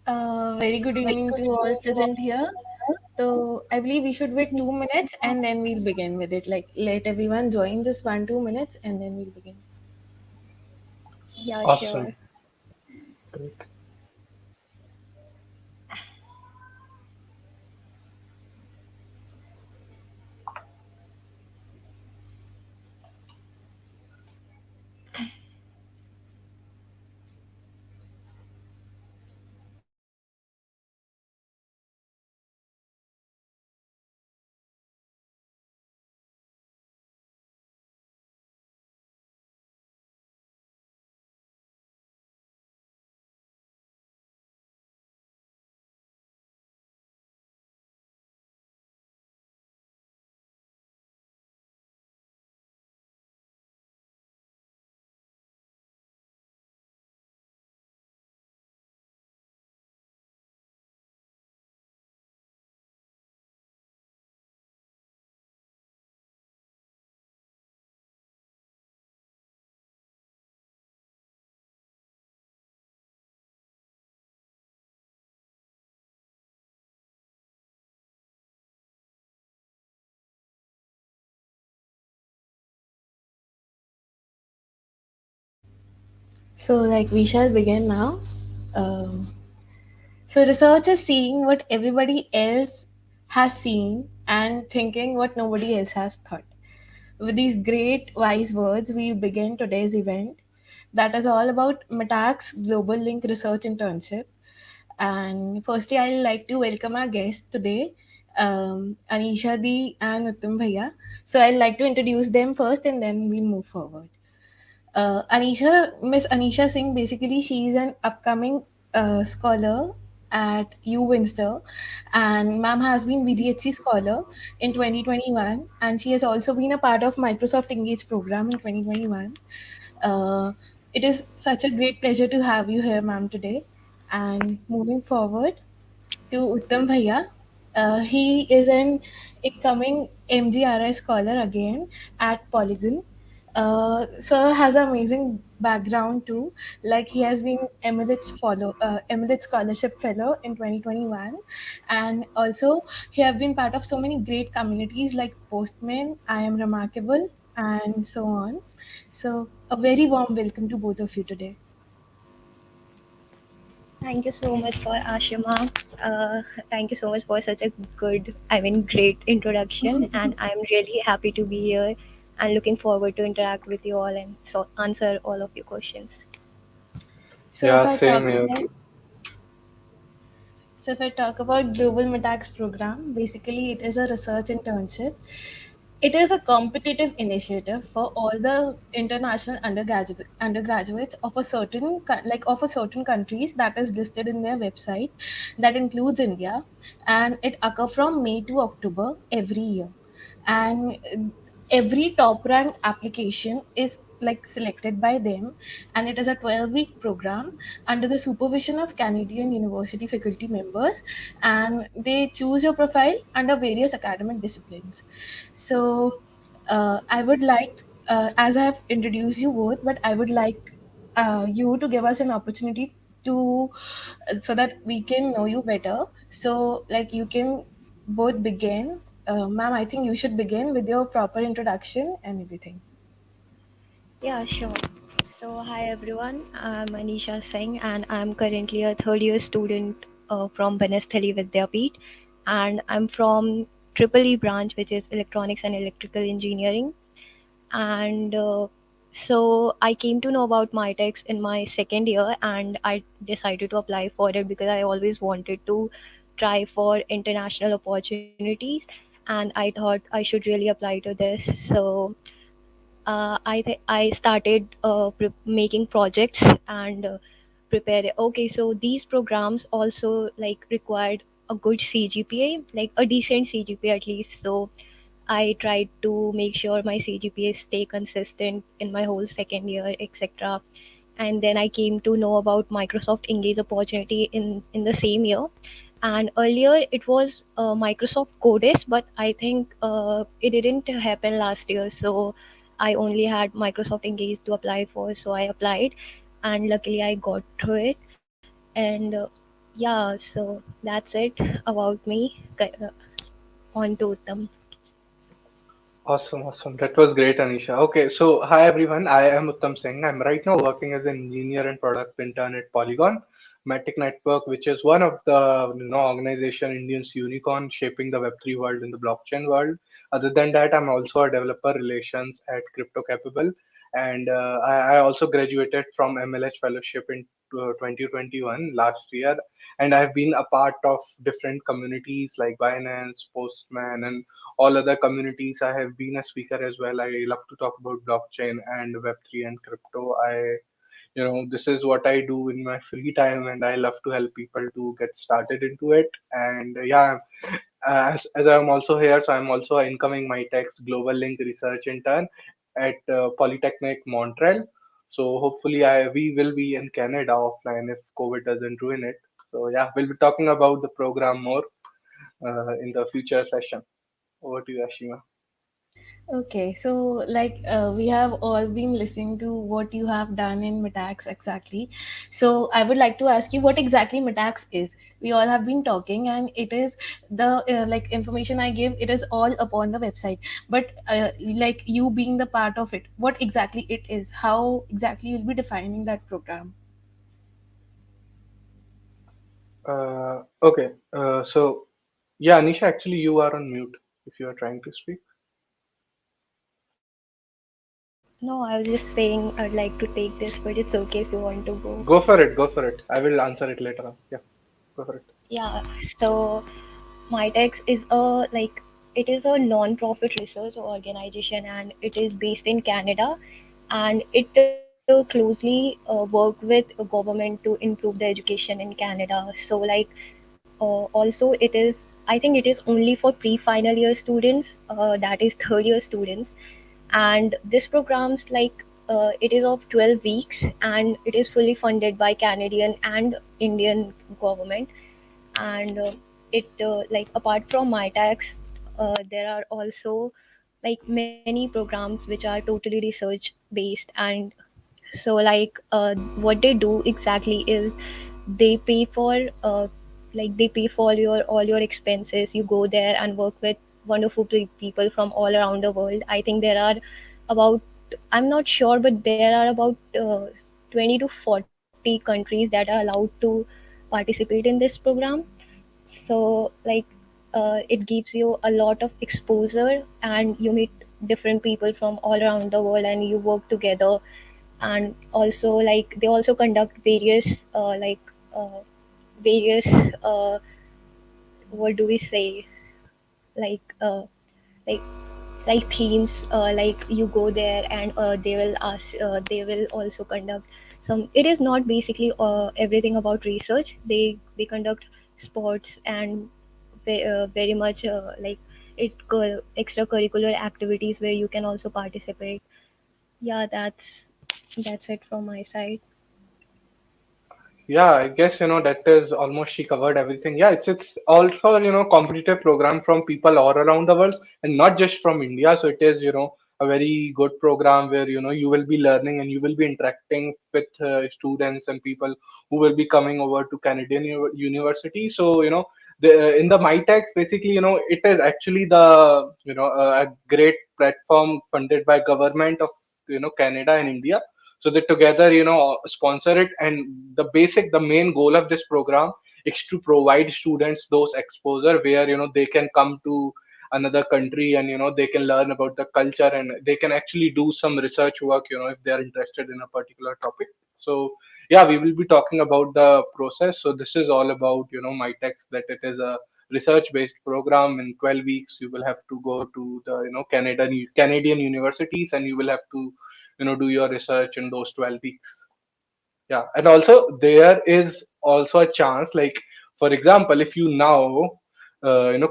Very good evening to all present here. So I believe we should wait 2 minutes and then we'll begin with it. Like let everyone join just 1 2 minutes and then we'll begin. Yeah, Awesome. sure. Great. So like we shall begin now. Um, so research is seeing what everybody else has seen and thinking what nobody else has thought. With these great wise words, we'll begin today's event. That is all about MITACS Global Link Research Internship. And firstly, I'd like to welcome our guests today, Anisha Di and Uttam Bhaiya. So I'd like to introduce them first and then we'll move forward. Miss Anisha Singh, basically, she's an upcoming scholar at U Winster, and ma'am has been VGHC scholar in 2021, and she has also been a part of Microsoft Engage program in 2021. Uh, it is such a great pleasure to have you here, ma'am, today. And moving forward, to Uttam Bhaiya. He is an incoming MGRI scholar again at Polygon. Sir has an amazing background too. Like he has been Emirates Scholarship Fellow in 2021, and also he have been part of so many great communities like Postman, I Am Remarkable, and so on. So a very warm welcome to both of you today. Thank you so much for Ashima. Thank you so much for such a great introduction. And I'm really happy to be here and looking forward to interact with you all and answer all of your questions. So if Yeah, I same talk here. about So if I talk about Global MITACS program, basically it is a research internship. It is a competitive initiative for all the international undergraduates of a of a certain countries that is listed in their website, that includes India, and it occur from May to October every year. And every top ranked application is like selected by them, and it is a 12-week program under the supervision of Canadian university faculty members, and they choose your profile under various academic disciplines. So I would like, as I have introduced you both, but I would like you to give us an opportunity to, so that we can know you better. So, like, you can both begin. Ma'am, I think you should begin with your proper introduction and everything. Yeah, sure. So, hi everyone. I'm Anisha Singh, and I'm currently a third year student from Banasthali Vidyapeeth, and I'm from Triple E branch, which is Electronics and Electrical Engineering. And so I came to know about MITACS in my second year, and I decided to apply for it because I always wanted to try for international opportunities, and I thought I should really apply to this. So I started making projects and prepare. Okay, so these programs also like required a good CGPA, like a decent CGPA at least. So I tried to make sure my CGPA stay consistent in my whole second year, etc. And then I came to know about Microsoft Engage opportunity in the same year. And earlier it was Microsoft Codes, but I think it didn't happen last year. So I only had Microsoft Engage to apply for. So I applied, and luckily I got through it. And Yeah, so that's it about me. On to Uttam. Awesome, awesome. That was great, Anisha. Okay, so hi everyone. I am Uttam Singh. I'm right now working as an engineer and product intern at Polygon, Matic Network, which is one of the organization Indian's unicorn shaping the Web3 world and the blockchain world. Other than that, I'm also a developer relations at Crypto Capable, and I also graduated from MLH Fellowship in 2021 last year, and I've been a part of different communities like Binance, Postman, and all other communities. I have been a speaker as well. I love to talk about blockchain and Web3 and crypto. This is what I do in my free time, and I love to help people to get started into it. And yeah, as I'm also here, so I'm also an incoming MITACS Global Link Research Intern at Polytechnic Montreal. So hopefully, we will be in Canada offline if COVID doesn't ruin it. So yeah, we'll be talking about the program more in the future session. Over to you, Ashima. Okay, so we have all been listening to what you have done in MITACS exactly. So I would like to ask you what exactly MITACS is. We all have been talking, and it is the information I give. It is all upon the website. But like you being the part of it, what exactly it is? How exactly you'll be defining that program? Okay. So, yeah, Anisha, actually, you are on mute if you are trying to speak. No, I was just saying I'd like to take this, but it's okay if you want to go. Go for it. Go for it. I will answer it later on. Yeah, go for it. Yeah, so MITEX is a it is a non-profit research organization and it is based in Canada, and it closely work with a government to improve the education in Canada. So also it is, I think it is only for pre-final year students, that is third year students, and this program's it is of 12 weeks and it is fully funded by Canadian and Indian government. And it like apart from MyTax, there are also many programs which are totally research based. And so what they do exactly is they pay for uh, they pay for your all your expenses. You go there and work with wonderful people from all around the world. I think there are about, I'm not sure, but there are about 20 to 40 countries that are allowed to participate in this program. So it gives you a lot of exposure and you meet different people from all around the world and you work together. And also they also conduct uh, various uh, what do we say, like uh, like themes, you go there and they will also conduct some. It is not basically everything about research. They conduct sports and very much extracurricular activities where you can also participate. Yeah, that's it from my side. Yeah, I guess that is almost she covered everything. Yeah, it's also competitive program from people all around the world and not just from India. So it is a very good program where you will be learning and you will be interacting with students and people who will be coming over to Canadian University. So in the MyTech basically it is actually the a great platform funded by government of Canada and India, so they together sponsor it. And the main goal of this program is to provide students those exposure where they can come to another country and they can learn about the culture and they can actually do some research work if they are interested in a particular topic. So yeah, we will be talking about the process. So this is all about my text, that it is a research based program. In 12 weeks you will have to go to the Canadian universities and you will have to do your research in those 12 weeks. Yeah, and also there is also a chance, like for example, if you now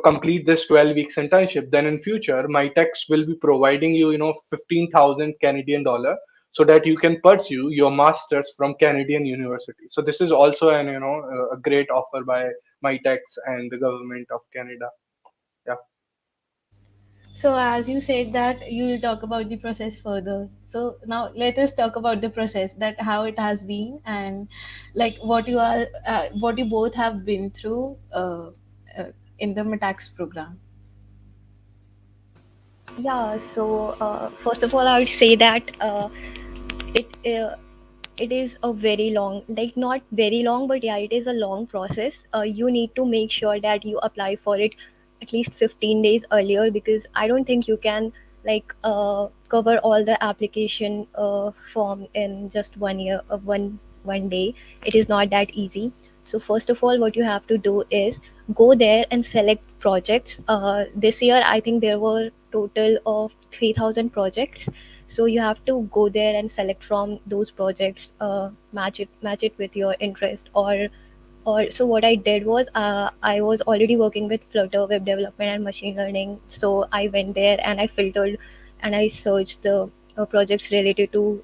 complete this 12 weeks internship, then in future MyTex will be providing you 15,000 Canadian dollar so that you can pursue your masters from Canadian university. So this is also an a great offer by MyTex and the government of Canada. Yeah. So, as you said that you will talk about the process further. So now let us talk about the process, that how it has been, and like what you both have been through in the MITACS program. Yeah, so first of all, I would say that it it is a very long, like not very long, but yeah, it is a long process. You need to make sure that you apply for it at least 15 days earlier, because I don't think you can like cover all the application form in just 1 year of one day. It is not that easy. So first of all, what you have to do is go there and select projects. This year I think there were total of 3000 projects, so you have to go there and select from those projects, match it with your interest. Or so what I did was, I was already working with Flutter, web development and machine learning, so I went there and I filtered and I searched the projects related to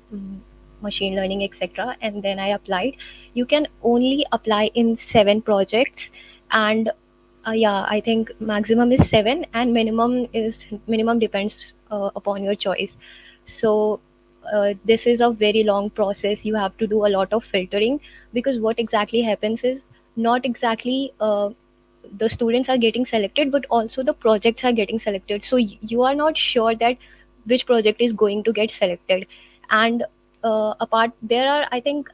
machine learning, etc., and then I applied. You can only apply in 7 projects, and yeah, I think maximum is 7 and minimum depends upon your choice. So this is a very long process. You have to do a lot of filtering, because what exactly happens is, not exactly the students are getting selected, but also the projects are getting selected. So you are not sure that which project is going to get selected. And apart, there are, I think,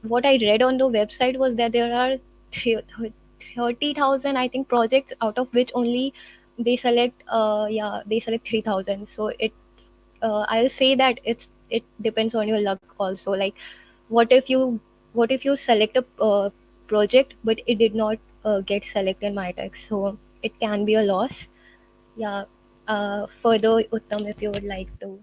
what I read on the website was that there are 30,000, I think, projects, out of which only they select 3,000. So it's, I'll say that it depends on your luck also. Like, what if you select a project but it did not get selected in my text, so it can be a loss. Yeah. Further, Uttam, if you would like to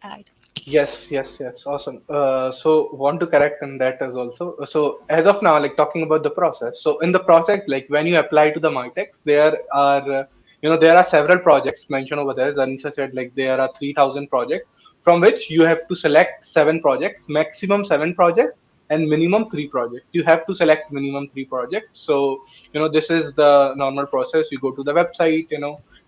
add. Yes, yes, yes. Awesome. So want to correct in that as also. So as of now, like talking about the process. So in the project, like when you apply to the MITEX, there are there are several projects mentioned over there. As Anisha said, like there are 3,000 projects from which you have to select 7 projects, maximum 7 projects, and minimum 3 projects. You have to select minimum 3 projects. So this is the normal process. You go to the website.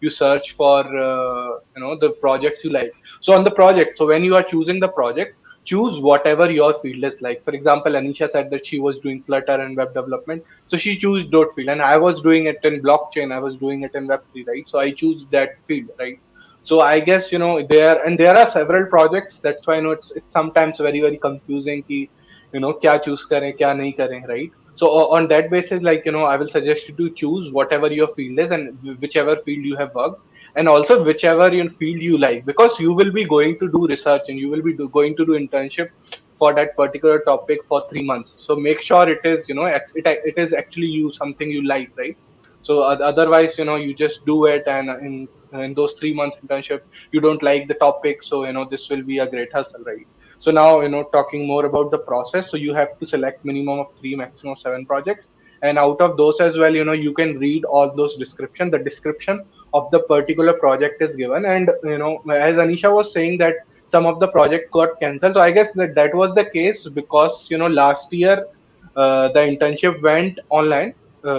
You search for the projects you like. So on the project, so when you are choosing the project, choose whatever your field is like. For example, Anisha said that she was doing Flutter and web development, so she chose dot field, and I was doing it in blockchain, I was doing it in Web3, right? So I choose that field, right? So I guess there are several projects. That's why it's sometimes very very confusing ki क्या choose करें क्या नहीं करें, right? So on that basis, like I will suggest you to choose whatever your field is and whichever field you have worked, and also whichever field you like, because you will be going to do research and you will be going to do internship for that particular topic for 3 months. So make sure it is it is actually you something you like, right? So otherwise you just do it, and in those 3 months internship you don't like the topic, so this will be a great hustle, right? So now talking more about the process. So you have to select minimum of 3, maximum of 7 projects, and out of those as well, you can read all those description. The description of the particular project is given, and as Anisha was saying that some of the project got cancelled. So I guess that was the case because last year the internship went online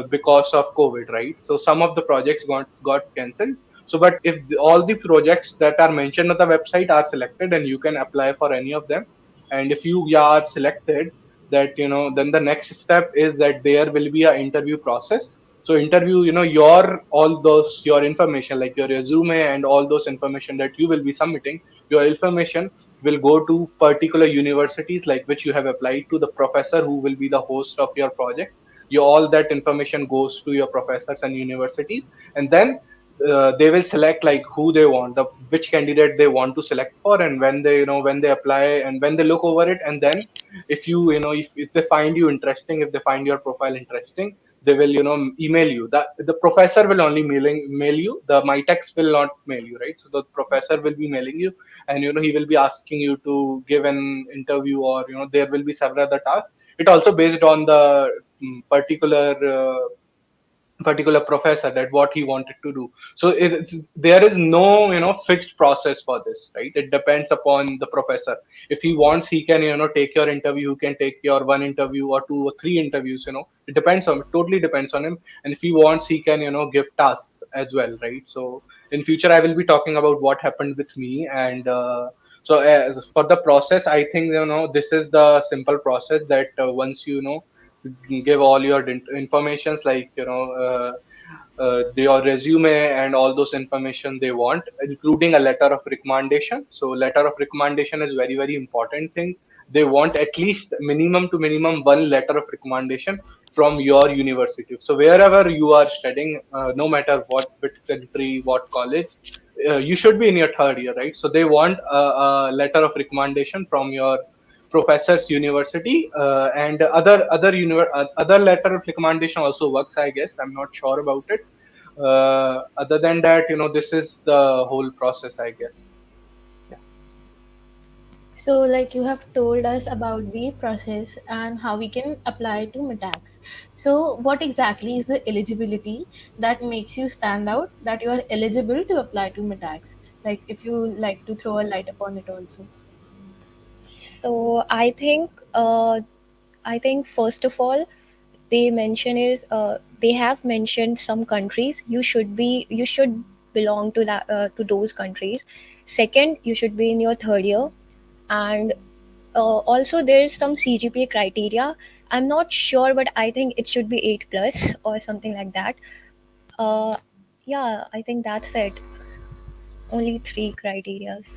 because of COVID, right? So some of the projects got cancelled. So but if all the projects that are mentioned on the website are selected, and you can apply for any of them, and if you are selected, that then the next step is that there will be a interview process. So interview, your all those your information, like your resume and all those information that you will be submitting, your information will go to particular universities like which you have applied to. The professor who will be the host of your project, all that information goes to your professors and universities, and then they will select like who they want, the which candidate they want to select for, and when they when they apply and when they look over it, and then if if they find you interesting, if they find your profile interesting, they will email you. The professor will only mail you. The MITEX will not mail you, right? So the professor will be mailing you, and he will be asking you to give an interview, or there will be several other tasks. It also based on the particular particular professor, that what he wanted to do. So there is no fixed process for this, right? It depends upon the professor. If he wants, he can take your interview, he can take your one interview or two or three interviews. It depends on, totally depends on him. And if he wants, he can give tasks as well, right? So in future I will be talking about what happened with me. And so as for the process, I think this is the simple process, that once give all your informations, like your resume and all those information they want, including a letter of recommendation. So letter of recommendation is very very important thing. They want at least minimum to minimum one letter of recommendation from your university. So wherever you are studying, no matter what, which country, what college, you should be in your third year, right? So they want a letter of recommendation from your professors university, and other letter of recommendation also works, I guess. I'm not sure about it. Other than that, this is the whole process, I guess. Yeah. So, like you have told us about the process and how we can apply to MITACS. So, what exactly is the eligibility that makes you stand out, that you are eligible to apply to MITACS? Like, if you like to throw a light upon it also. So I think first of all, they have mentioned some countries you should belong to to those countries. Second, you should be in your third year, and also there's some CGPA criteria. I'm not sure, but I think it should be 8 plus or something like that. Uh, yeah, I think that's it. Only three criterias.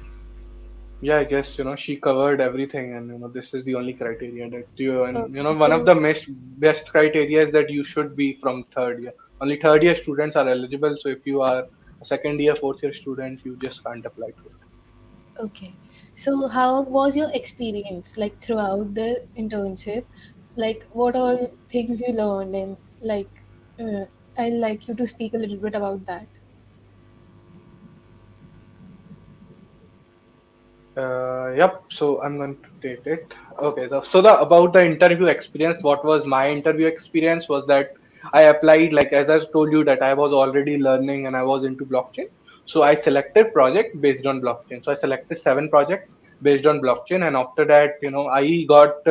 Yeah, I guess she covered everything, and this is the only criteria that you, and Okay, one of so the best criteria is that you should be from third year. Only third year students are eligible. So if you are a second year, fourth year student, you just can't apply to it. okay. So, how was your experience like throughout the internship? Like, what all things you learned, and like, I'd like you to speak a little bit about that. Yep. So I'm going to take it. Okay. So about the interview experience, what was my interview experience was that I applied, like as I told you, that I was already learning and I was into blockchain. So I selected project based on blockchain. So I selected 7 projects based on blockchain, and after that, I got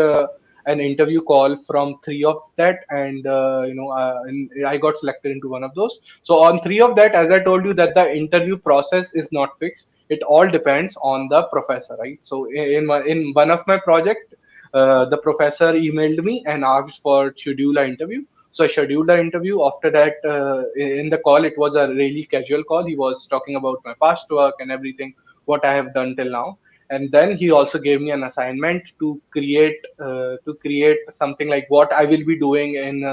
an interview call from 3 of that, and and I got selected into one of those. So on 3 of that, as I told you, that the interview process is not fixed. It all depends on the professor, right? So in one of my project, the professor emailed me and asked for schedule an interview. So I scheduled the interview. After that, in the call, it was a really casual call. He was talking about my past work and everything, what I have done till now. And then he also gave me an assignment to create something like what I will be doing in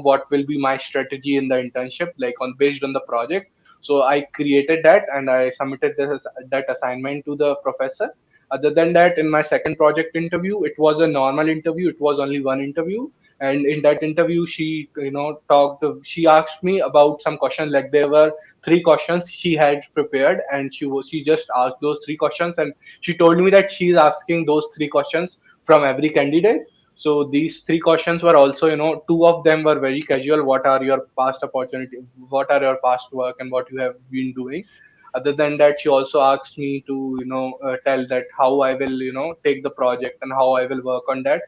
what will be my strategy in the internship, like on based on the project. So I created that and I submitted that assignment to the professor. Other than that, in my second project interview, it was a normal interview. It was only one interview, and in that interview, she talked. She asked me about some questions. Like there were 3 questions she had prepared, and she just asked those 3 questions, and she told me that she's asking those 3 questions from every candidate. So these 3 questions were also, 2 of them were very casual. What are your past opportunity? What are your past work and what you have been doing? Other than that, she also asked me to, tell that how I will, take the project and how I will work on that.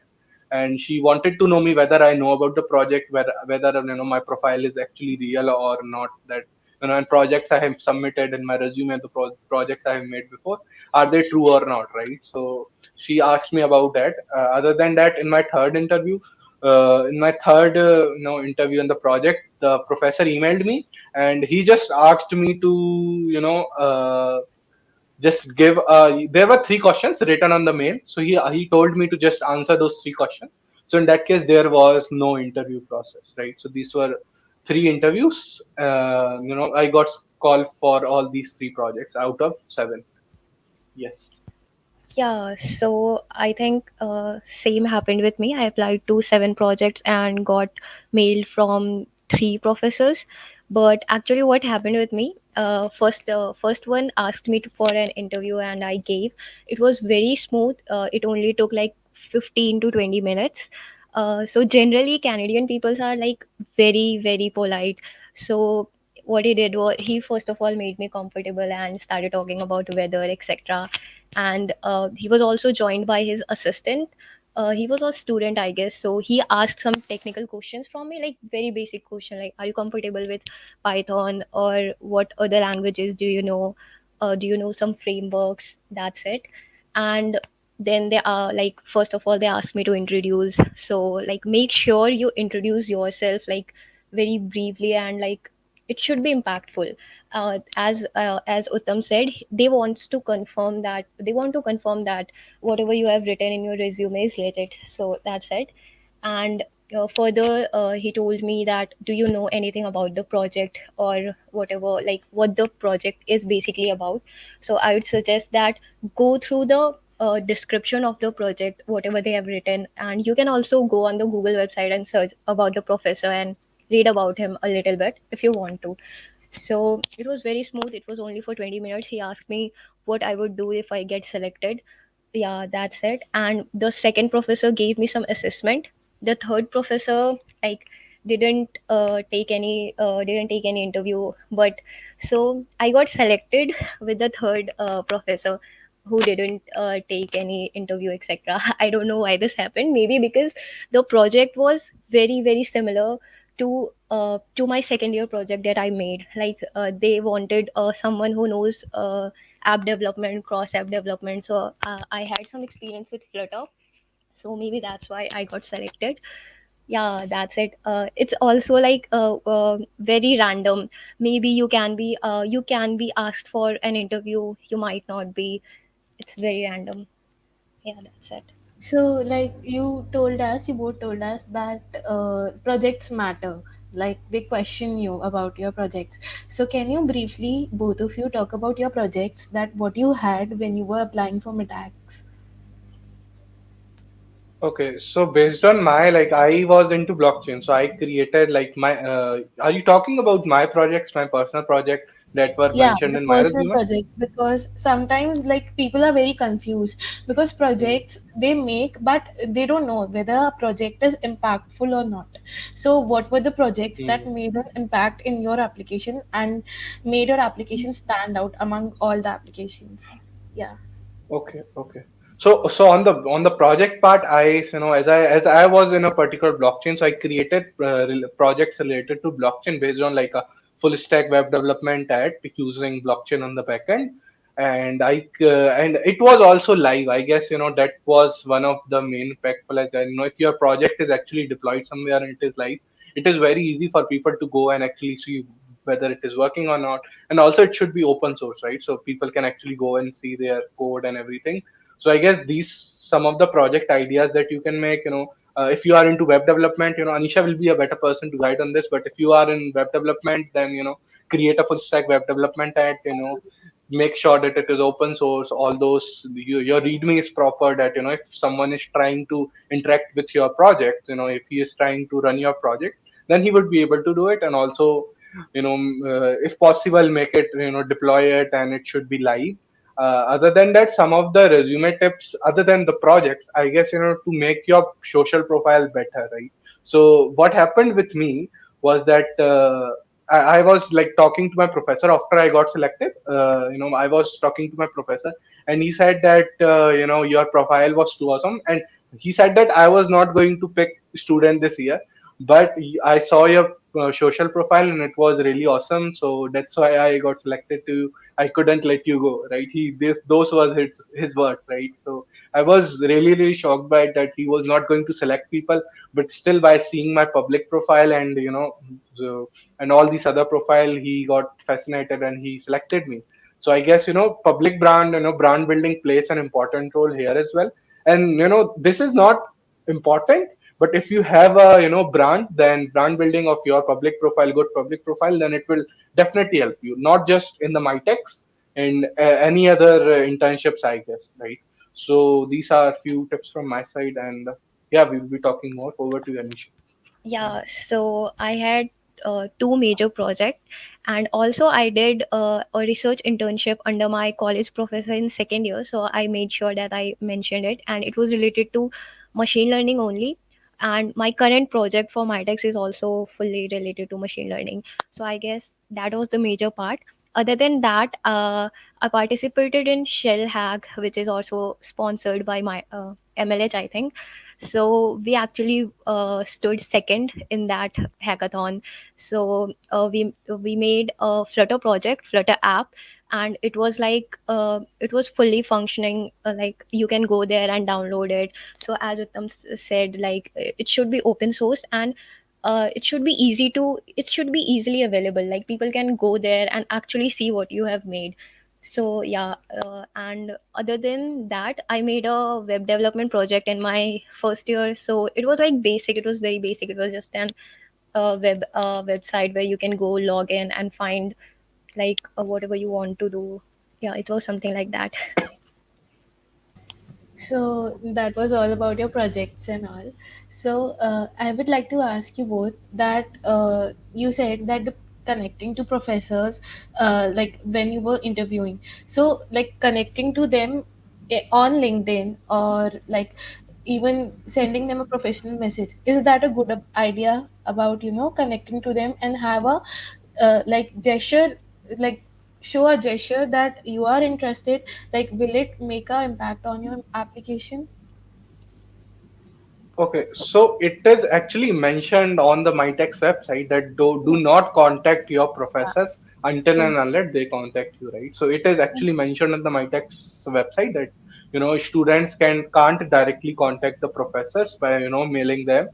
And she wanted to know me whether I know about the project, whether my profile is actually real or not. That and projects I have submitted in my resume and the projects I have made before, are they true or not, right? So she asked me about that. Other than that, in my third interview in the project, the professor emailed me and he just asked me to just give there were 3 questions written on the mail, so he told me to just answer those 3 questions. So in that case there was no interview process, right? So these were 3 interviews. I got called for all these 3 projects out of 7. Yes. Yeah, so I think same happened with me. I applied to 7 projects and got mail from 3 professors. But actually, what happened with me? First one asked me for an interview, and I gave. It was very smooth. It only took like 15 to 20 minutes. So generally Canadian peoples are like very polite. So what he did was he first of all made me comfortable and started talking about weather, etc. And he was also joined by his assistant. He was a student, I guess, so he asked some technical questions from me, like very basic question, like are you comfortable with Python, or what other languages do you know, do you know some frameworks, that's it. And then they are like, first of all they asked me to introduce, so like make sure you introduce yourself like very briefly, and like it should be impactful. As Uttam said, they want to confirm that whatever you have written in your resume is legit, so that's it. And further, he told me that, do you know anything about the project or whatever, like what the project is basically about. So I would suggest that go through the description of the project, whatever they have written, and you can also go on the Google website and search about the professor and read about him a little bit if you want to. So it was very smooth. It was only for 20 minutes. He asked me what I would do if I get selected. Yeah, that's it. And the second professor gave me some assessment. The third professor like didn't take any interview, but so I got selected with the third professor who didn't take any interview, etc. I don't know why this happened. Maybe because the project was very similar to my second year project that I made. Like they wanted someone who knows app development, cross app development. So I had some experience with Flutter. So maybe that's why I got selected. Yeah, that's it. It's also like very random. Maybe you can be asked for an interview. You might not be. It's very random. Yeah, that's it. So, like you both told us that projects matter. Like they question you about your projects. So, can you briefly, both of you, talk about your projects, that what you had when you were applying for MITACS? Okay, so based on my, like, I was into blockchain, so I created like my. Are you talking about my projects, my personal project that were Yeah, mentioned the in my personal resume? projects, because sometimes like people are very confused because Hmm. projects they make, but they don't know whether a project is impactful or not. So, what were the projects that Hmm. made an impact in your application and made your application stand out among all the applications? Yeah. Okay, okay. So on the project part, as I was in a particular blockchain, so I created projects related to blockchain based on like a full stack web development at using blockchain on the backend, and it was also live. I guess that was one of the main impactful. Like, if your project is actually deployed somewhere and it is live, it is very easy for people to go and actually see whether it is working or not. And also it should be open source, right? So people can actually go and see their code and everything. So I guess these some of the project ideas that you can make. If you are into web development, Anisha will be a better person to guide on this. But if you are in web development, then create a full stack web development at make sure that it is open source. All those, your readme is proper, that if someone is trying to interact with your project, if he is trying to run your project, then he would be able to do it. And also, if possible, make it, deploy it, and it should be live. Other than that, some of the resume tips, other than the projects, I guess, to make your social profile better, right? So what happened with me was that I was like talking to my professor after I got selected. I was talking to my professor, and he said that your profile was too awesome, and he said that I was not going to pick student this year, but I saw your social profile and it was really awesome, so that's why I got selected to. I couldn't let you go, right? Those was his words, right? So I was really shocked by it, that he was not going to select people, but still by seeing my public profile and and all these other profile, he got fascinated and he selected me. So I guess public brand, brand building plays an important role here as well. And this is not important, but if you have a brand, then brand building of your public profile, good public profile, then it will definitely help you, not just in the MITECS, and any other internships, I guess, right? So these are a few tips from my side, and yeah, we will be talking more. Over to you, Anisha. Yeah, so I had two major projects, and also I did a research internship under my college professor in second year. So I made sure that I mentioned it, and it was related to machine learning only. and my current project for MITACS is also fully related to machine learning. So I guess that was the major part. Other than that, I participated in Shell Hack, which is also sponsored by my MLH, I think. So we actually stood second in that hackathon. So we made a Flutter project, Flutter app, and it was fully functioning. Like you can go there and download it. So as Uttam said, like it should be open source, and it should be easily available. Like people can go there and actually see what you have made. So yeah, and other than that, I made a web development project in my first year. So it was like basic. It was very basic. It was just an website where you can go log in and find like whatever you want to do. Yeah, it was something like that. So that was all about your projects and all. So I would like to ask you both that you said that the connecting to professors, like when you were interviewing, so like connecting to them on LinkedIn or like even sending them a professional message, is that a good idea about connecting to them and have a like gesture, like show a gesture that you are interested, like will it make a impact on your application? Okay, so it is actually mentioned on the MITEX website that do not contact your Yeah. professors until Oh, and unless they contact you, right? So it is actually mentioned on the MITEX website that students can't directly contact the professors by mailing them.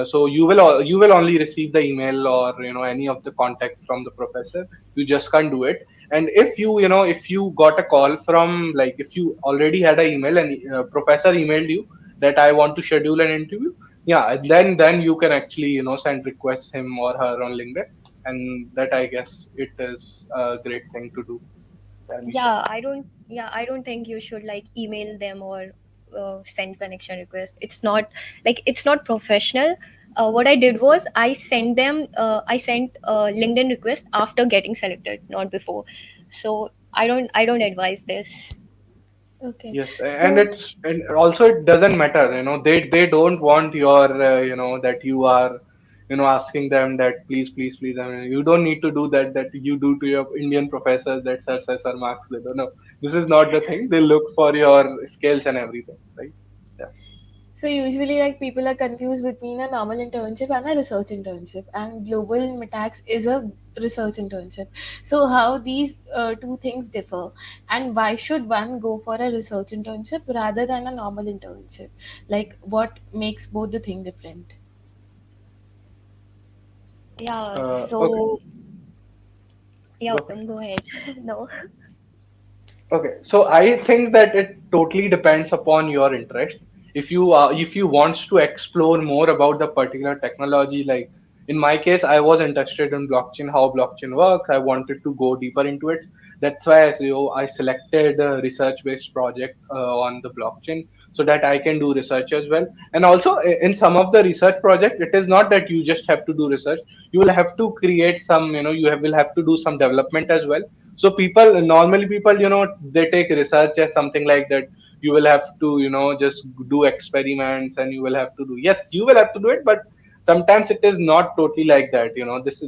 So you will only receive the email or any of the contact from the professor. You just can't do it. And if you got a call from, like, if you already had an email and professor emailed you that I want to schedule an interview, yeah, and then you can actually send request him or her on LinkedIn, and that, I guess, it is a great thing to do, Anisha. I don't think you should like email them or send connection request. It's not like it's not professional. What I did was I sent LinkedIn request after getting selected, not before. So I don't advise this. okay. Yes, and So and also it doesn't matter, they don't want your that you are asking them that please, please, please. I mean, you don't need to do that you do to your Indian professors, that sir marks. They don't know. This is not the thing. They look for your skills and everything, right? Yeah. so usually like people are confused between a normal internship and a research internship, and global MITAX is a research internship. So how these two things differ, and why should one go for a research internship rather than a normal internship? Like what makes both the thing different? Yeah. Okay. So yeah, Go. Uttam, go ahead. No. Okay, so I think that it totally depends upon your interest. If you wants to explore more about the particular technology, like in my case, I was interested in blockchain, how blockchain works. I wanted to go deeper into it. That's why I selected a research-based project on the blockchain so that I can do research as well. And also in some of the research project, it is not that you just have to do research. You will have to create some, will have to do some development as well. So normally people, they take research as something like that. You will have to just do experiments, and you will have to do, yes, you will have to do it, but sometimes it is not totally like that. This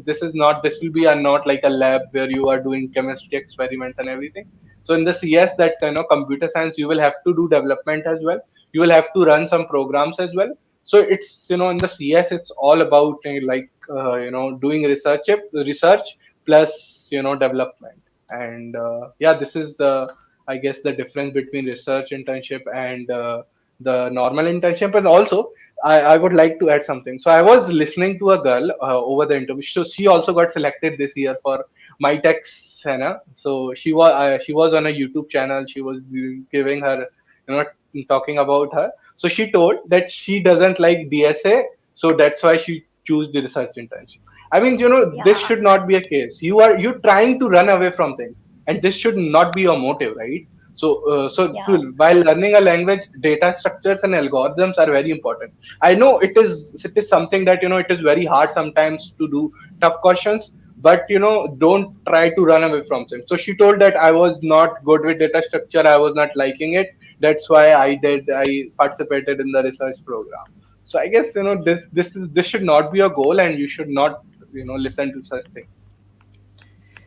will be a not like a lab where you are doing chemistry experiments and everything. So in the CS, that computer science, you will have to do development as well. You will have to run some programs as well. So it's in the CS, it's all about doing research plus development. And yeah, this is the, I guess, the difference between research internship and the normal internship. And also I would like to add something. So I was listening to a girl over the interview. So she also got selected this year for MyTex Hannah. So she was on a YouTube channel. She was giving her, talking about her. So she told that she doesn't like DSA, so that's why she choose the research internship. I mean, this Yeah. should not be a case. You're trying to run away from things, and this should not be your motive, right? Yeah. While learning a language, data structures and algorithms are very important. I know it is something that it is very hard sometimes to do tough questions, but don't try to run away from things. So she told that I was not good with data structure. I was not liking it. That's why I participated in the research program. So I guess this should not be a goal, and you should not listen to such things.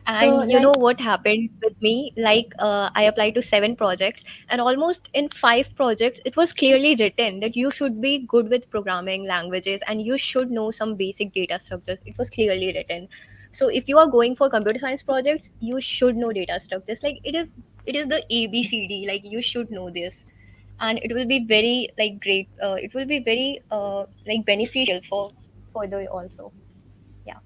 So And you like know what happened with me? Like, I applied to 7 projects, and almost in 5 projects, it was clearly written that you should be good with programming languages and you should know some basic data structures. It was clearly written. So if you are going for computer science projects, you should know data structures. Like it is the ABCD. Like you should know this, and it will be very like great. It will be very like beneficial for further also. Yeah.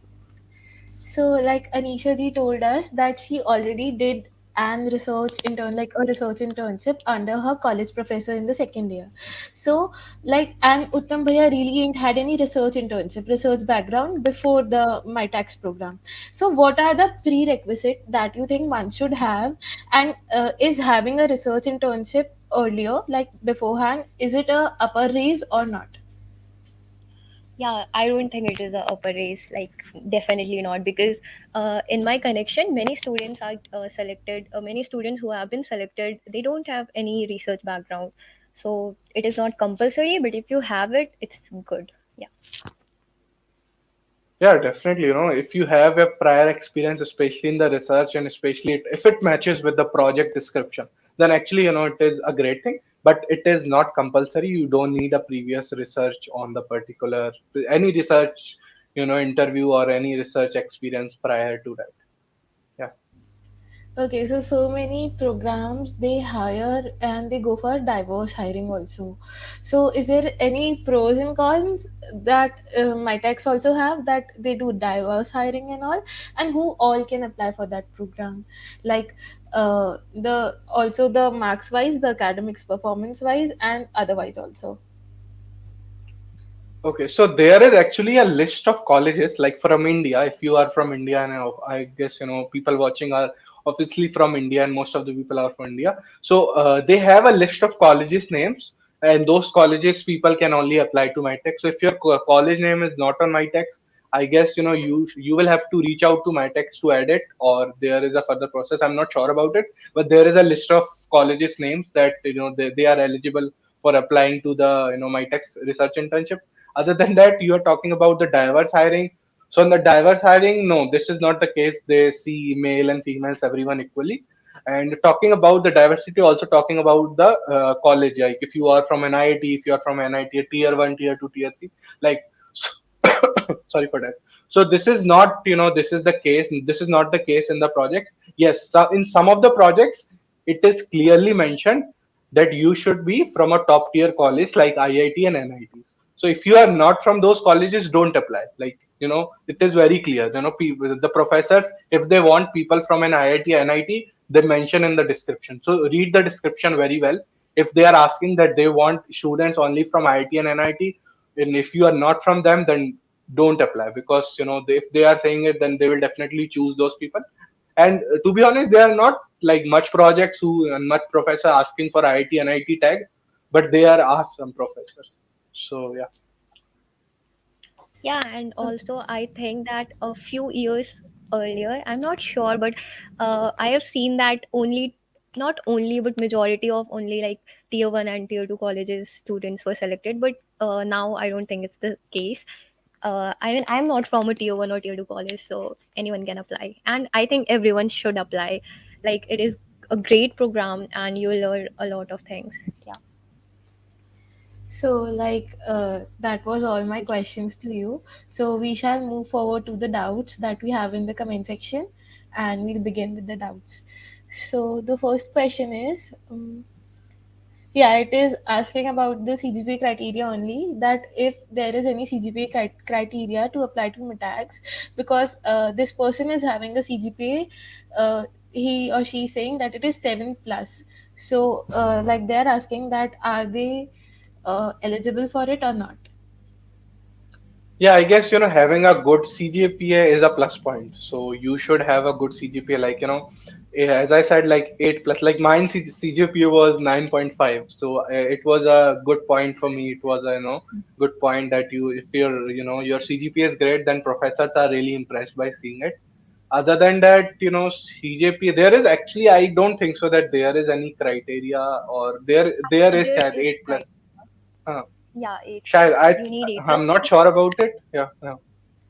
So, like Anisha ji told us that she already did an research intern, like a research internship under her college professor in the second year. So, like, and Uttam Bhaiya really ain't had any research internship, research background before the MITACS program. So, what are the prerequisite that you think one should have? And is having a research internship earlier, like beforehand, is it a upper raise or not? Yeah, I don't think it is a upper race. Like, definitely not, because in my connection, many students are selected. Many students who have been selected, they don't have any research background, so it is not compulsory. But if you have it, it's good. Yeah. Yeah, definitely. If you have a prior experience, especially in the research, and especially if it matches with the project description, then actually, it is a great thing. But it is not compulsory. You don't need a previous research on the particular any research, interview or any research experience prior to that. Yeah. Okay, so many programs they hire and they go for diverse hiring also. So is there any pros and cons that MyTechs also have that they do diverse hiring and all, and who all can apply for that program? Like the also the marks wise, the academics performance wise, and otherwise also. Okay, so there is actually a list of colleges, like from India. If you are from India, and I guess people watching are obviously from India, and most of the people are from India. So they have a list of colleges names, and those colleges people can only apply to MyTech. So if your college name is not on MyTech, I guess you will have to reach out to MyTech to add it, or there is a further process. I'm not sure about it, but there is a list of colleges names that they are eligible for applying to the MyTech research internship. Other than that, you are talking about the diverse hiring. So in the diverse hiring, no, this is not the case. They see male and females, everyone equally. And talking about the diversity, also talking about the college, like if you are from an IIT, if you are from an IIT, tier one, tier two, tier three, like sorry for that. So this is not, this is the case. This is not the case in the project. Yes, so in some of the projects, it is clearly mentioned that you should be from a top tier college like IIT and NITs. So if you are not from those colleges, don't apply. Like, it is very clear. People, the professors, if they want people from an IIT, NIT, they mention in the description. So read the description very well. If they are asking that they want students only from IIT and NIT, and if you are not from them, then don't apply, because if they are saying it, then they will definitely choose those people. And to be honest, there are not like much projects who and much professor asking for IIT and IT tag, but they are asked some professors. So yeah. Yeah, and also I think that a few years earlier, I'm not sure, but I have seen that only, not only, but majority of only like tier one and tier two colleges students were selected. But now I don't think it's the case. I mean, I'm not from a tier one or tier two college, so anyone can apply, and I think everyone should apply. Like it is a great program, and you will learn a lot of things. Yeah. So, like, that was all my questions to you. So, we shall move forward to the doubts that we have in the comment section, and we'll begin with the doubts. So, the first question is yeah, it is asking about the CGPA criteria only, that if there is any CGPA criteria to apply to MITAGs, because this person is having a CGPA, he or she is saying that it is 7 plus. So, like, they're asking that are they eligible for it or not. Yeah, I guess having a good CGPA is a plus point. So you should have a good CGPA. Like as I said, like 8 plus. Like mine CGPA was 9.5. So it was a good point for me. It was a good point that if your CGPA is great, then professors are really impressed by seeing it. Other than that, CGPA, there is actually, I don't think so that there is any criteria, or there is There as is 8 plus. Huh. Yeah, 8 Shayad, plus. You need 8 I'm plus. not sure about it. Yeah, yeah.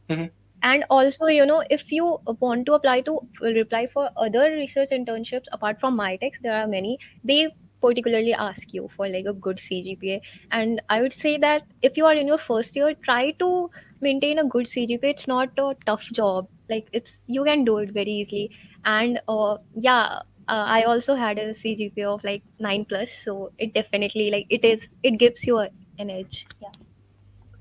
Mhm. And also, if you want to apply to reply for other research internships apart from MITEX, there are many. They particularly ask you for like a good CGPA. And I would say that if you are in your first year, try to maintain a good CGPA. It's not a tough job. Like, it's you can do it very easily. And yeah, I also had a CGPA of like 9 plus, so it definitely, like, it gives you an edge. Yeah.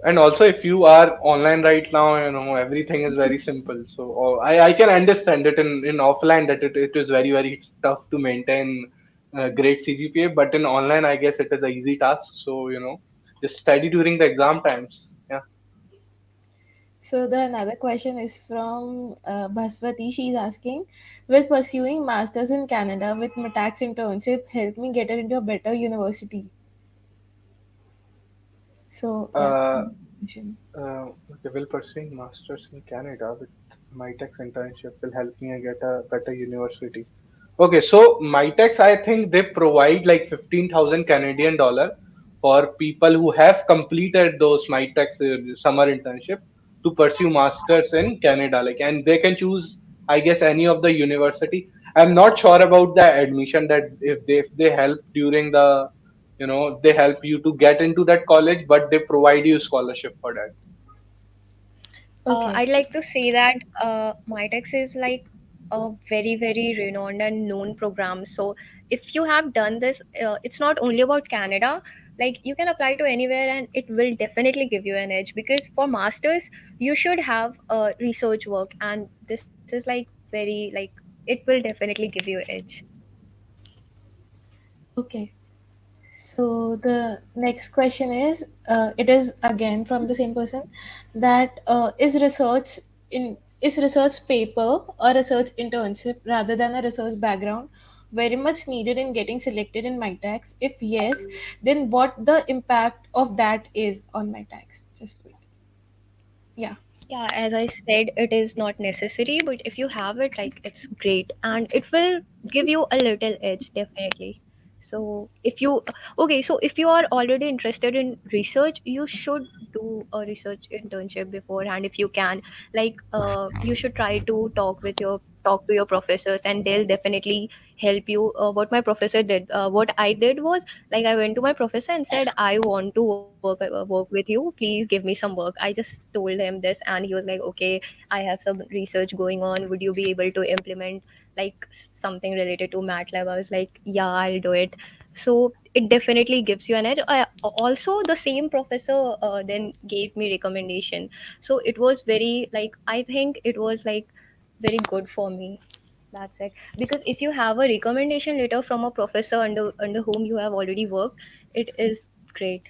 And also, if you are online right now, everything is very simple. So I can understand it in offline that it is very, very tough to maintain great CGPA, but in online, I guess it is an easy task. So, just study during the exam times. Yeah. So the another question is from Baswati. She's asking, will pursuing masters in Canada with MITACS internship help me get into a better university? So yeah, Uh, question. okay, will pursuing masters in Canada with MITEX internship will help me get a better university. Okay, so MITEX, I think they provide like 15,000 Canadian dollar for people who have completed those MITEX summer internship to pursue masters in Canada. Like, and they can choose, I guess, any of the university. I'm not sure about the admission that if they help during the, they help you to get into that college, but they provide you scholarship for that. Okay. I'd like to say that MITEX is like a very, very renowned and known program. So if you have done this, it's not only about Canada. Like, you can apply to anywhere, and it will definitely give you an edge, because for masters you should have research work, and this is like very, like, it will definitely give you edge. Okay. So the next question is, it is again from the same person, that is research paper a research internship rather than a research background very much needed in getting selected in MyTax? If yes, then what the impact of that is on MyTax? Just wait. Yeah. Yeah, as I said, it is not necessary, but if you have it, like, it's great, and it will give you a little edge, definitely. So if you okay, so if you are already interested in research, you should do a research internship beforehand if you can. Like, you should try to talk to your professors, and they'll definitely help you. What my professor did, what I did was, like, I went to my professor and said, I want to work with you, please give me some work. I just told him this, and he was like, okay, I have some research going on, would you be able to implement like something related to MATLAB? I was like, yeah, I'll do it. So it definitely gives you an edge. Also, the same professor then gave me recommendation, so it was very, like, I think it was like very good for me. That's it. Because if you have a recommendation letter from a professor under whom you have already worked, it is great.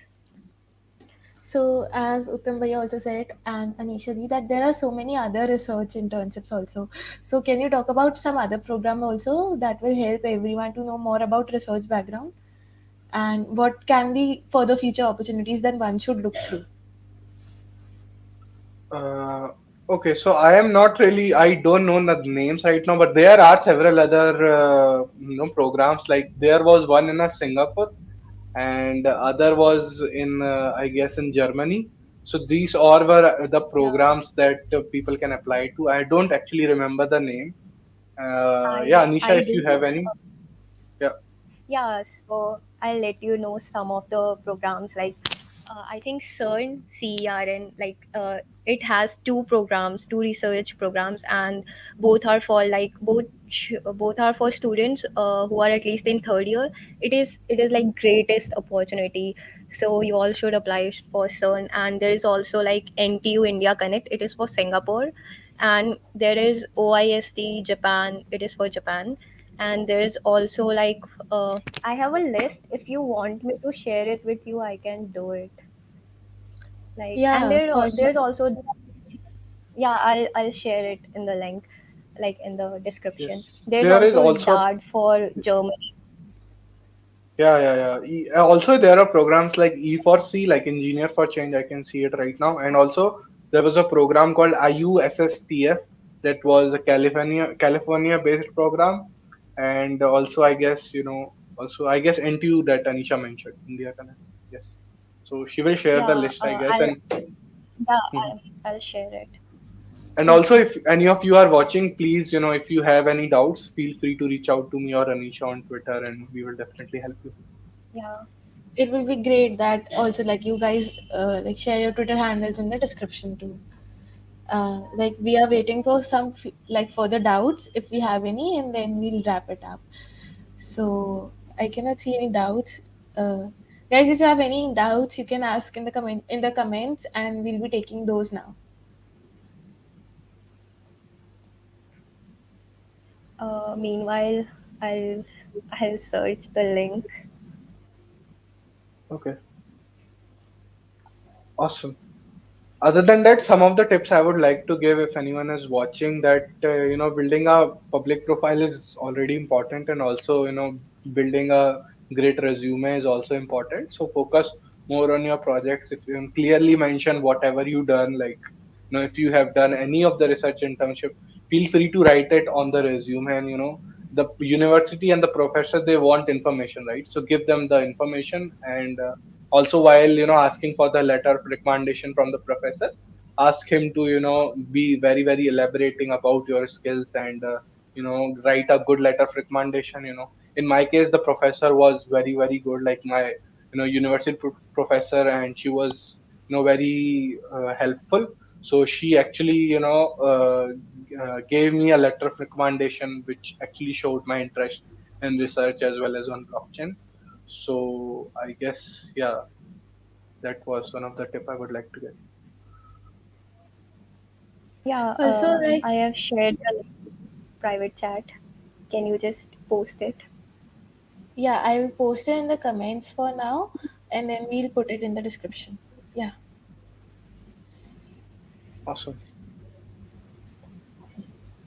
So, as Uttam Bhaiya also said, and Anisha Di, that there are so many other research internships also. So, can you talk about some other program also that will help everyone to know more about research background and what can be further future opportunities that one should look through? Uh, okay, so I am not really, I don't know the names right now, but there are several other, programs. Like there was one in Singapore, and the other was in, I guess, in Germany. So these all were the Yeah, programs that people can apply to. I don't actually remember the name. Yeah, Anisha, I if you do. have any. Yeah. Yeah, so I'll let you know some of the programs. Like, I think CERN, like, it has two programs, two research programs, and both are for, like, both are for students who are at least in third year. It is like greatest opportunity. So you all should apply for CERN, and there is also like NTU India Connect. It is for Singapore, and there is OIST Japan. It is for Japan, and there's also like, I have a list. If you want me to share it with you, I can do it. Like, and Yeah, for there's sure. also, yeah, I'll share it in the link, like in the description. Yes. There's There is also also. DART for Germany. Yeah, yeah, yeah. Also, there are programs like E4C, like Engineer for Change. I can see it right now. And also, there was a program called IUSSTF that was a California based program. And also, I guess, also, I guess NTU that Anisha mentioned, India Connect. Yes. So she will share the Yeah, list, I guess. And yeah, Mhm. I'll share it. And also, Okay. if any of you are watching, please, if you have any doubts, feel free to reach out to me or Anisha on Twitter, and we will definitely help you. Yeah. It will be great that also like you guys like share your Twitter handles in the description too. Like we are waiting for some like further doubts if we have any, and then we'll wrap it up. So I cannot see any doubts. Guys, if you have any doubts, you can ask in the comments, and we'll be taking those now. Meanwhile, I'll I'll search the link. Okay, awesome. Other than that, some of the tips I would like to give if anyone is watching that, building a public profile is already important, and also, building a great resume is also important. So focus more on your projects. If you clearly mention whatever you done, like, if you have done any of the research internship, feel free to write it on the resume. And, the university and the professor, they want information, right? So give them the information. And also, while, asking for the letter of recommendation from the professor, ask him to, be very, very elaborating about your skills, and write a good letter of recommendation. In my case, the professor was very, very good, like my, university professor, and she was, very helpful. So she actually, gave me a letter of recommendation, which actually showed my interest in research as well as on blockchain. So I guess, yeah, that was one of the tip I would like to get. Yeah, Also, like I have shared the link private chat. Can you just post it? yeah, I will post it in the comments for now, and then we'll put it in the description. Yeah. Awesome.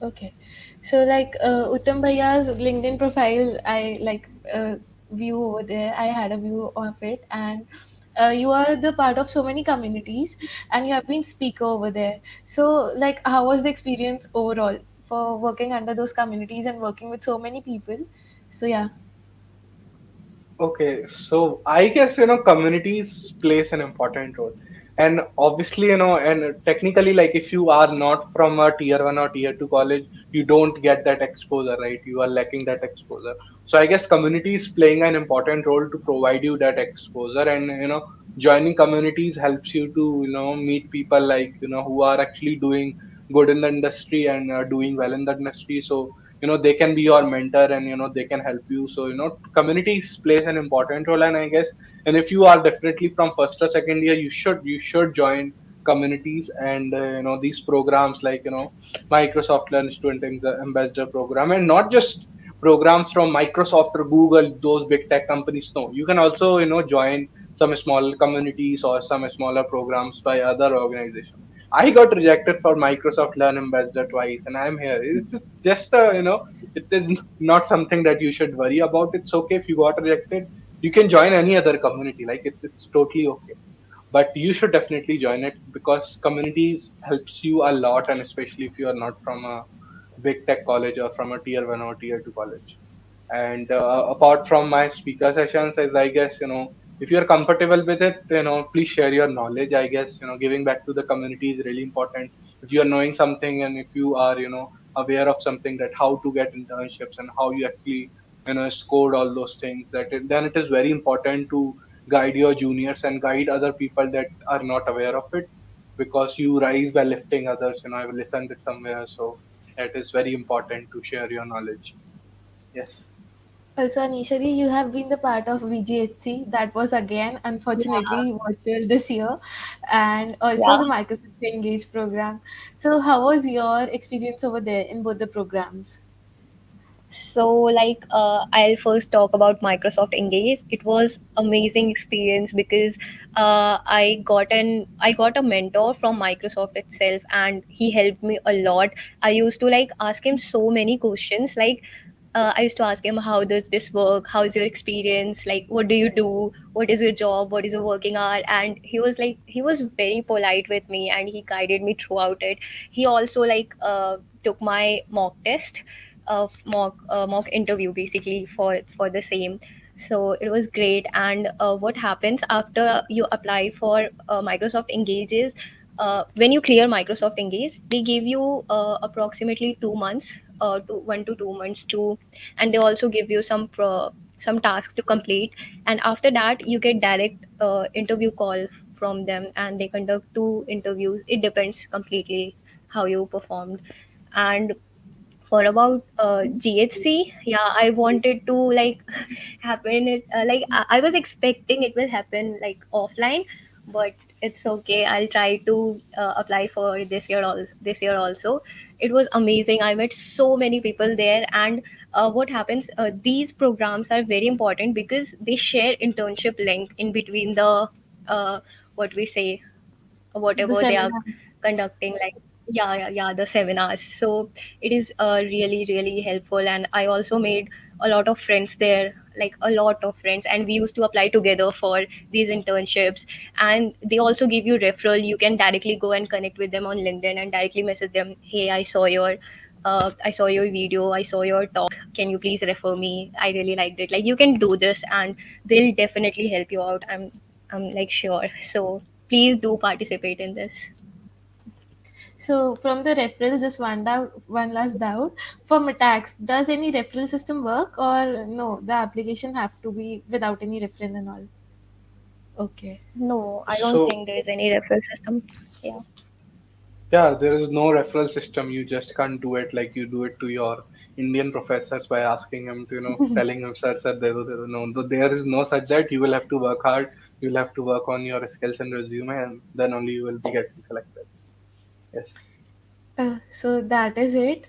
Okay. So like Uttam Bhaiya's LinkedIn profile, I like view over there. I had a view of it, and you are the part of so many communities, and you have been speaker over there. So like, how was the experience overall for working under those communities and working with so many people? So yeah. Okay, so I guess, communities plays an important role. And obviously, and technically, like, if you are not from a tier one or tier two college, you don't get that exposure, right? You are lacking that exposure. So I guess communities playing an important role to provide you that exposure. And, joining communities helps you to, meet people like, who are actually doing good in the industry, and doing well in the industry. So they can be your mentor, and they can help you. So communities plays an important role. And I guess, and if you are definitely from first or second year, you should join communities. And these programs, like, Microsoft Learn Student Ambassador program, and not just programs from Microsoft or Google, those big tech companies. No, you can also, join some small communities or some smaller programs by other organizations. I got rejected for Microsoft Learn Ambassador twice, and I'm here. It's just it is not something that you should worry about. It's okay if you got rejected. You can join any other community. Like, it's totally okay. But you should definitely join it, because communities helps you a lot, and especially if you are not from a big tech college or from a tier one or tier two college. And apart from my speaker sessions, as I guess, if you're comfortable with it, please share your knowledge. I guess, giving back to the community is really important. If you're knowing something, and if you are, aware of something, that how to get internships and how you actually, scored all those things, then it is very important to guide your juniors and guide other people that are not aware of it, because you rise by lifting others. I've listened it somewhere. So it is very important to share your knowledge. Yes. Also, Anishari, you have been the part of VGHC. That was again, Yeah, unfortunately, virtual this year, and also yeah. the Microsoft Engage program. So, how was your experience over there in both the programs? So, like, I'll first talk about Microsoft Engage. It was amazing experience because I got a mentor from Microsoft itself, and he helped me a lot. I used to like ask him so many questions. Like, I used to ask him, "How does this work? How is your experience? Like, what do you do? What is your job? What is your working hour?" And he was very polite with me, and he guided me throughout it. He also like took my mock test, mock interview basically for the same. So it was great. And what happens after you apply for Microsoft Engage is, when you clear Microsoft Engage, they give you approximately 2 months, to 1 to 2 months to, and they also give you some tasks to complete. And after that, you get direct interview call from them, and they conduct 2 interviews. It depends completely how you performed. And for about GHC, yeah, I wanted to like happen it like I was expecting it will happen like offline, but it's okay. I'll try to apply for this year also. It was amazing. I met so many people there. And what happens, these programs are very important because they share internship link in between the uh, what we say, The whatever they are seminars. conducting, like, yeah, the seminars. So it is really really helpful. And I also made a lot of friends there, like a lot of friends, and we used to apply together for these internships. And they also give you referral. You can directly go and connect with them on LinkedIn and directly message them, hey, I saw your video, I saw your talk, can you please refer me, I really liked it. Like, you can do this, and they'll definitely help you out. I'm like sure. So please do participate in this. So from the referral, just one last doubt. For MITACS, does any referral system work or no? The application have to be without any referral and all. Okay. No, I don't So think there is any referral system. Yeah. yeah, there is no referral system. You just can't do it like you do it to your Indian professors by asking him to, telling him, sir, sir, no, there is no such that. You will have to work hard. You will have to work on your skills and resume, and then only you will be getting selected. Yes. So that is it.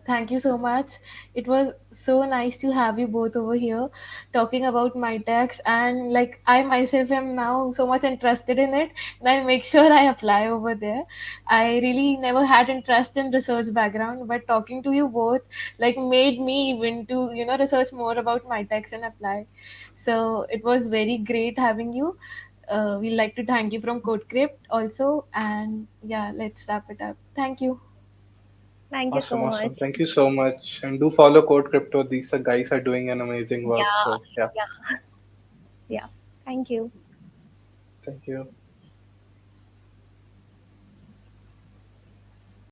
Thank you so much. It was so nice to have you both over here talking about my tax, and like I myself am now so much interested in it, and I'll make sure I apply over there. I really never had interest in research background, but talking to you both like made me even to research more about my tax and apply. So it was very great having you. We'd like to thank you from CodeCrypt also. And yeah, let's wrap it up. Thank you. Thank you so Awesome, awesome. much. Thank you so much. And do follow Code Crypto. These guys are doing an amazing work. Yeah, So, yeah, yeah, yeah. Thank you. thank you.